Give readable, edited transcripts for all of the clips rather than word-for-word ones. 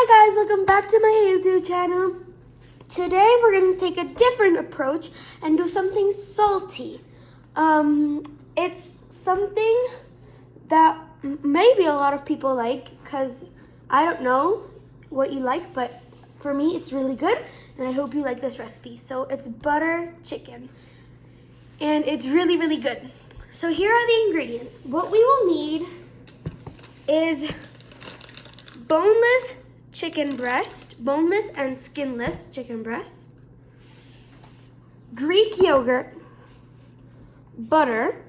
Hi guys, welcome back to my YouTube channel. Today we're going to take a different approach and do something salty. It's something that maybe a lot of people like because I don't know what you like, but for me it's really good and I hope you like this recipe. So it's butter chicken and it's really, really good. So here are the ingredients. What we will need is boneless chicken breast, boneless and skinless chicken breast, Greek yogurt, butter,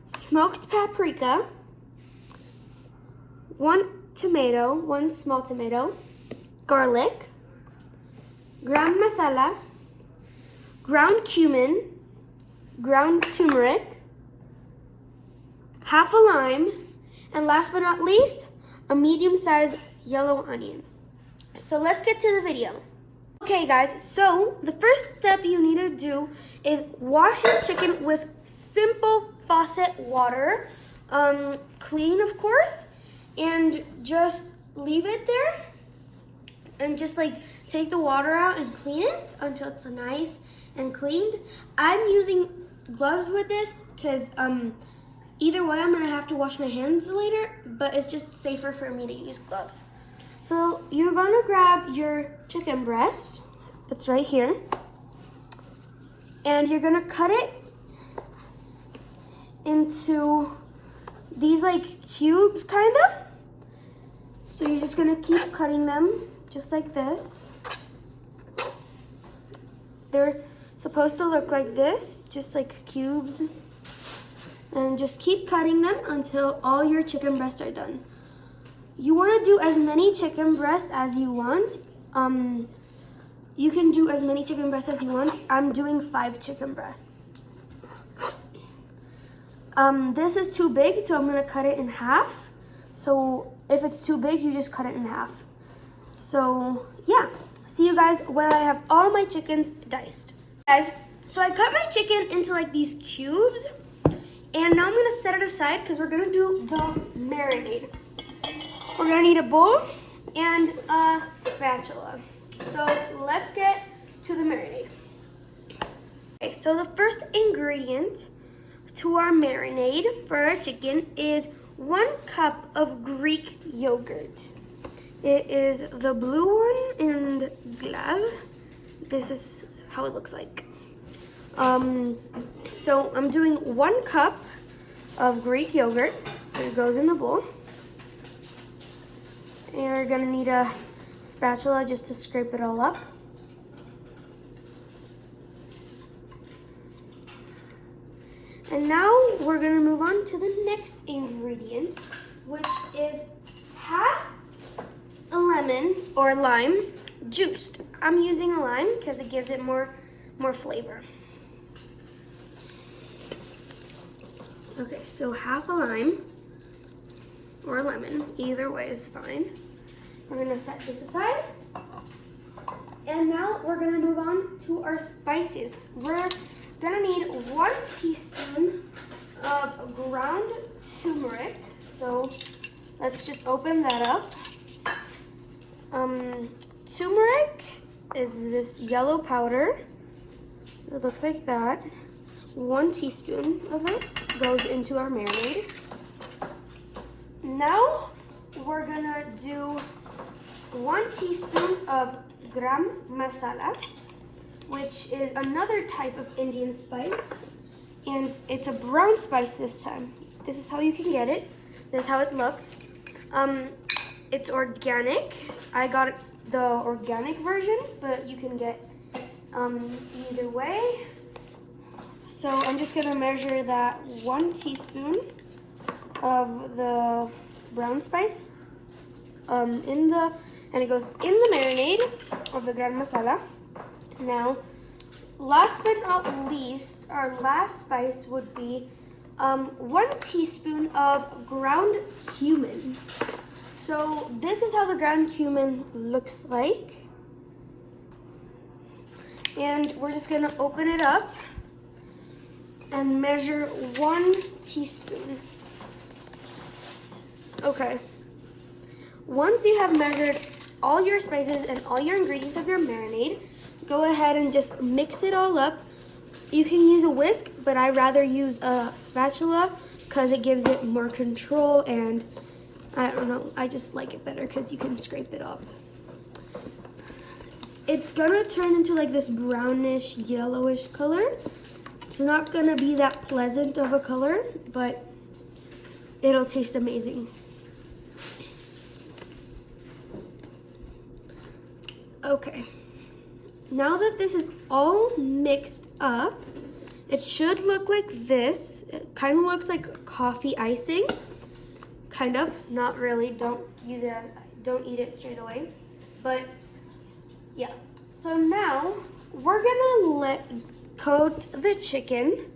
smoked paprika, one small tomato, garlic, garam masala, ground cumin, ground turmeric, half a lime, and last but not least, a medium-sized yellow onion. So let's get to the video. Okay guys, so the first step you need to do is wash your chicken with simple faucet water, clean of course, and just leave it there and just like take the water out and clean it until it's nice and cleaned. I'm using gloves with this because either way I'm gonna have to wash my hands later, but it's just safer for me to use gloves. So you're gonna grab your chicken breast, it's right here, and you're gonna cut it into these like cubes kind of. So you're just gonna keep cutting them just like this. They're supposed to look like this, just like cubes. And just keep cutting them until all your chicken breasts are done. You want to do as many chicken breasts as you want. You can do as many chicken breasts as you want. I'm doing 5 chicken breasts. This is too big, so I'm going to cut it in half. So if it's too big, you just cut it in half. So yeah, see you guys when I have all my chickens diced. Guys, so I cut my chicken into like these cubes. And now I'm gonna set it aside because we're gonna do the marinade. We're gonna need a bowl and a spatula. So let's get to the marinade. Okay, so the first ingredient to our marinade for our chicken is 1 cup of Greek yogurt. It is the blue one and glab. This is how it looks like. So I'm doing 1 cup of Greek yogurt. It goes in the bowl. And you're gonna need a spatula just to scrape it all up. And now we're gonna move on to the next ingredient, which is half a lemon or lime juiced. I'm using a lime because it gives it more flavor. Okay, so half a lime or a lemon, either way is fine. We're gonna set this aside. And now we're gonna move on to our spices. We're gonna need 1 teaspoon of ground turmeric. So let's just open that up. Turmeric is this yellow powder. It looks like that. 1 teaspoon of it goes into our marinade. Now we're gonna do 1 teaspoon of garam masala, which is another type of Indian spice, and it's a brown spice this time. This is how you can get it. This is how it looks. It's organic. I got the organic version, but you can get either way. So I'm just gonna measure that 1 teaspoon of the brown spice and it goes in the marinade of the garam masala. Now, last but not least, our last spice would be 1 teaspoon of ground cumin. So this is how the ground cumin looks like. And we're just gonna open it up and measure 1 teaspoon. Okay. once you have measured all your spices and all your ingredients of your marinade, go ahead and just mix it all up. You can use a whisk, but I rather use a spatula because it gives it more control, and I don't know, I just like it better because you can scrape it up. It's gonna turn into like this brownish, yellowish color. It's not gonna be that pleasant of a color, but it'll taste amazing. Okay, now that this is all mixed up, it should look like this. It kind of looks like coffee icing. Kind of, not really, don't eat it straight away. But yeah, so now we're gonna coat the chicken.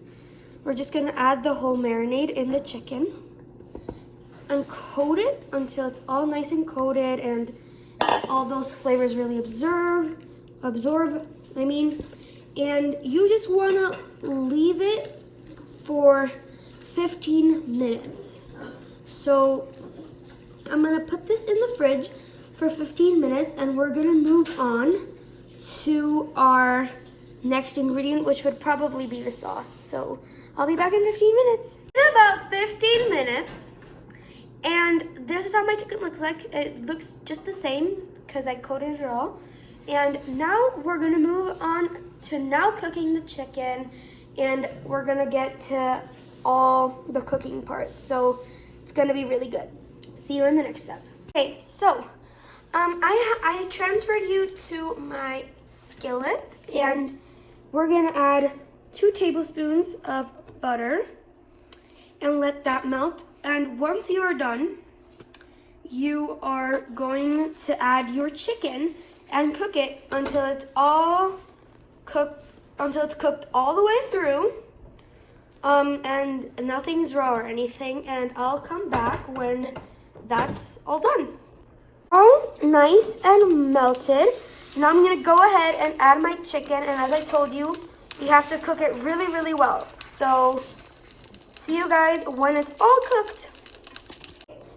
We're just gonna add the whole marinade in the chicken and coat it until it's all nice and coated and all those flavors really absorb, and you just wanna leave it for 15 minutes. So I'm gonna put this in the fridge for 15 minutes and we're gonna move on to our next ingredient, which would probably be the sauce. So I'll be back in 15 minutes. In about 15 minutes, and this is how my chicken looks like. It looks just the same because I coated it all. And now we're gonna move on to now cooking the chicken, and we're gonna get to all the cooking parts. So it's gonna be really good. See you in the next step. Okay, so I transferred you to my skillet, and we're gonna add 2 tablespoons of butter and let that melt. And once you are done, you are going to add your chicken and cook it until it's all cooked, until it's cooked all the way through, and nothing's raw or anything. And I'll come back when that's all done. All nice and melted. Now I'm gonna go ahead and add my chicken, and as I told you, you have to cook it really, really well. So see you guys when it's all cooked.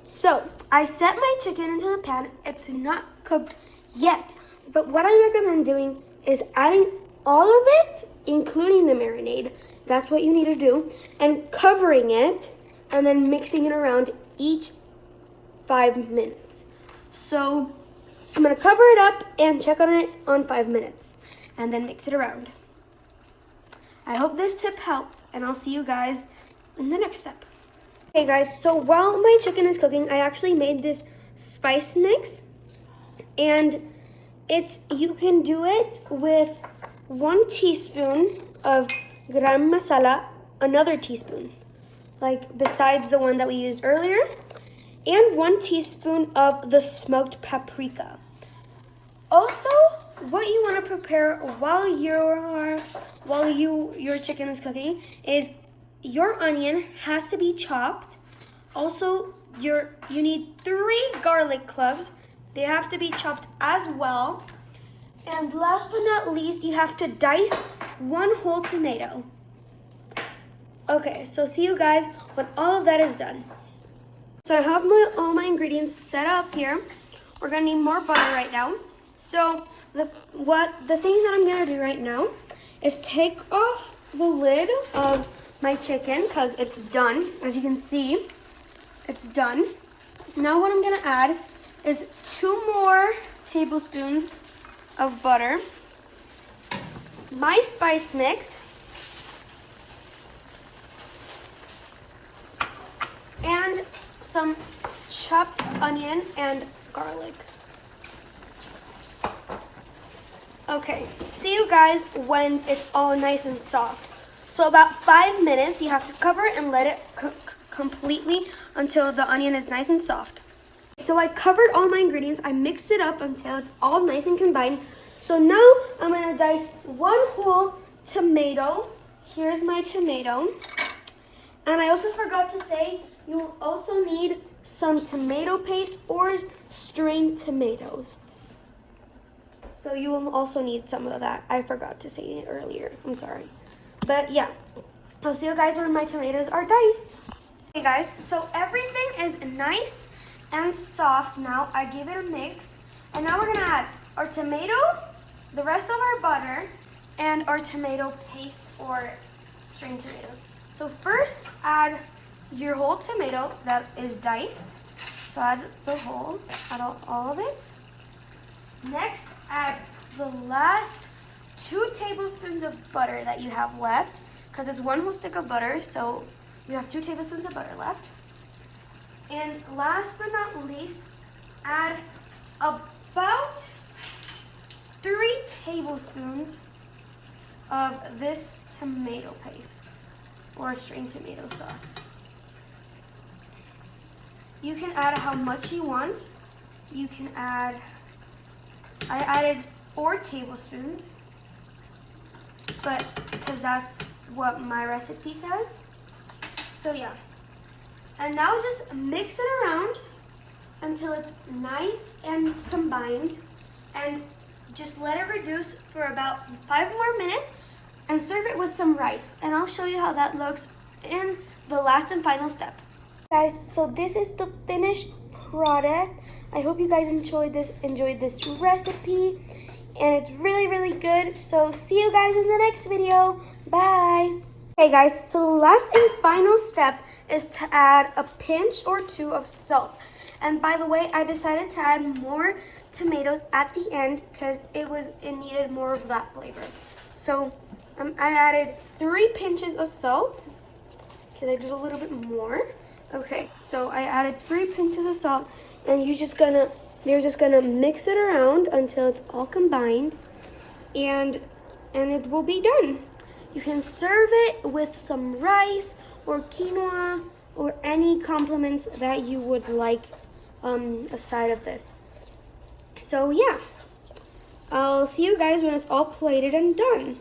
So I set my chicken into the pan. It's not cooked yet, but what I recommend doing is adding all of it, including the marinade. That's what you need to do, and covering it and then mixing it around each 5 minutes. So I'm gonna cover it up and check on it on 5 minutes and then mix it around. I hope this tip helped, and I'll see you guys in the next step. Okay guys, so while my chicken is cooking, I actually made this spice mix, and you can do it with 1 teaspoon of garam masala, another teaspoon, like besides the one that we used earlier, and 1 teaspoon of the smoked paprika. Also, what you want to prepare while your chicken is cooking is your onion has to be chopped. Also, you need 3 garlic cloves. They have to be chopped as well. And last but not least, you have to dice 1 whole tomato. Okay, so see you guys when all of that is done. So I have all my ingredients set up here. We're gonna need more butter right now. So the thing that I'm gonna do right now is take off the lid of my chicken because it's done. As you can see, it's done. Now what I'm gonna add is 2 more tablespoons of butter, my spice mix, and some chopped onion and garlic. Okay, see you guys when it's all nice and soft. So about 5 minutes, you have to cover it and let it cook completely until the onion is nice and soft. So I covered all my ingredients. I mixed it up until it's all nice and combined. So now I'm gonna dice 1 whole tomato. Here's my tomato. And I also forgot to say, you will also need some tomato paste or string tomatoes. So you will also need some of that. I forgot to say it earlier. I'm sorry. But yeah, I'll see you guys when my tomatoes are diced. Okay guys, so everything is nice and soft now. I gave it a mix. And now we're gonna add our tomato, the rest of our butter, and our tomato paste or string tomatoes. So first add your whole tomato that is diced. So add the whole, add all of it. Next, add the last 2 tablespoons of butter that you have left, because it's 1 whole stick of butter, so you have 2 tablespoons of butter left. And last but not least, add about 3 tablespoons of this tomato paste or string tomato sauce. You can add how much you want. You can add, I added 4 tablespoons, but because that's what my recipe says. So yeah. And now just mix it around until it's nice and combined, and just let it reduce for about 5 more minutes and serve it with some rice. And I'll show you how that looks in the last and final step. Guys, so this is the finished product. I hope you guys enjoyed this recipe, and it's really good. So see you guys in the next video. Bye. Okay guys, so the last and final step is to add a pinch or 2 of salt. And by the way, I decided to add more tomatoes at the end because it needed more of that flavor. So I added 3 pinches of salt because I did a little bit more. Okay, so I added 3 pinches of salt, and you're just gonna mix it around until it's all combined, and it will be done. You can serve it with some rice or quinoa or any complements that you would like aside of this. So yeah, I'll see you guys when it's all plated and done.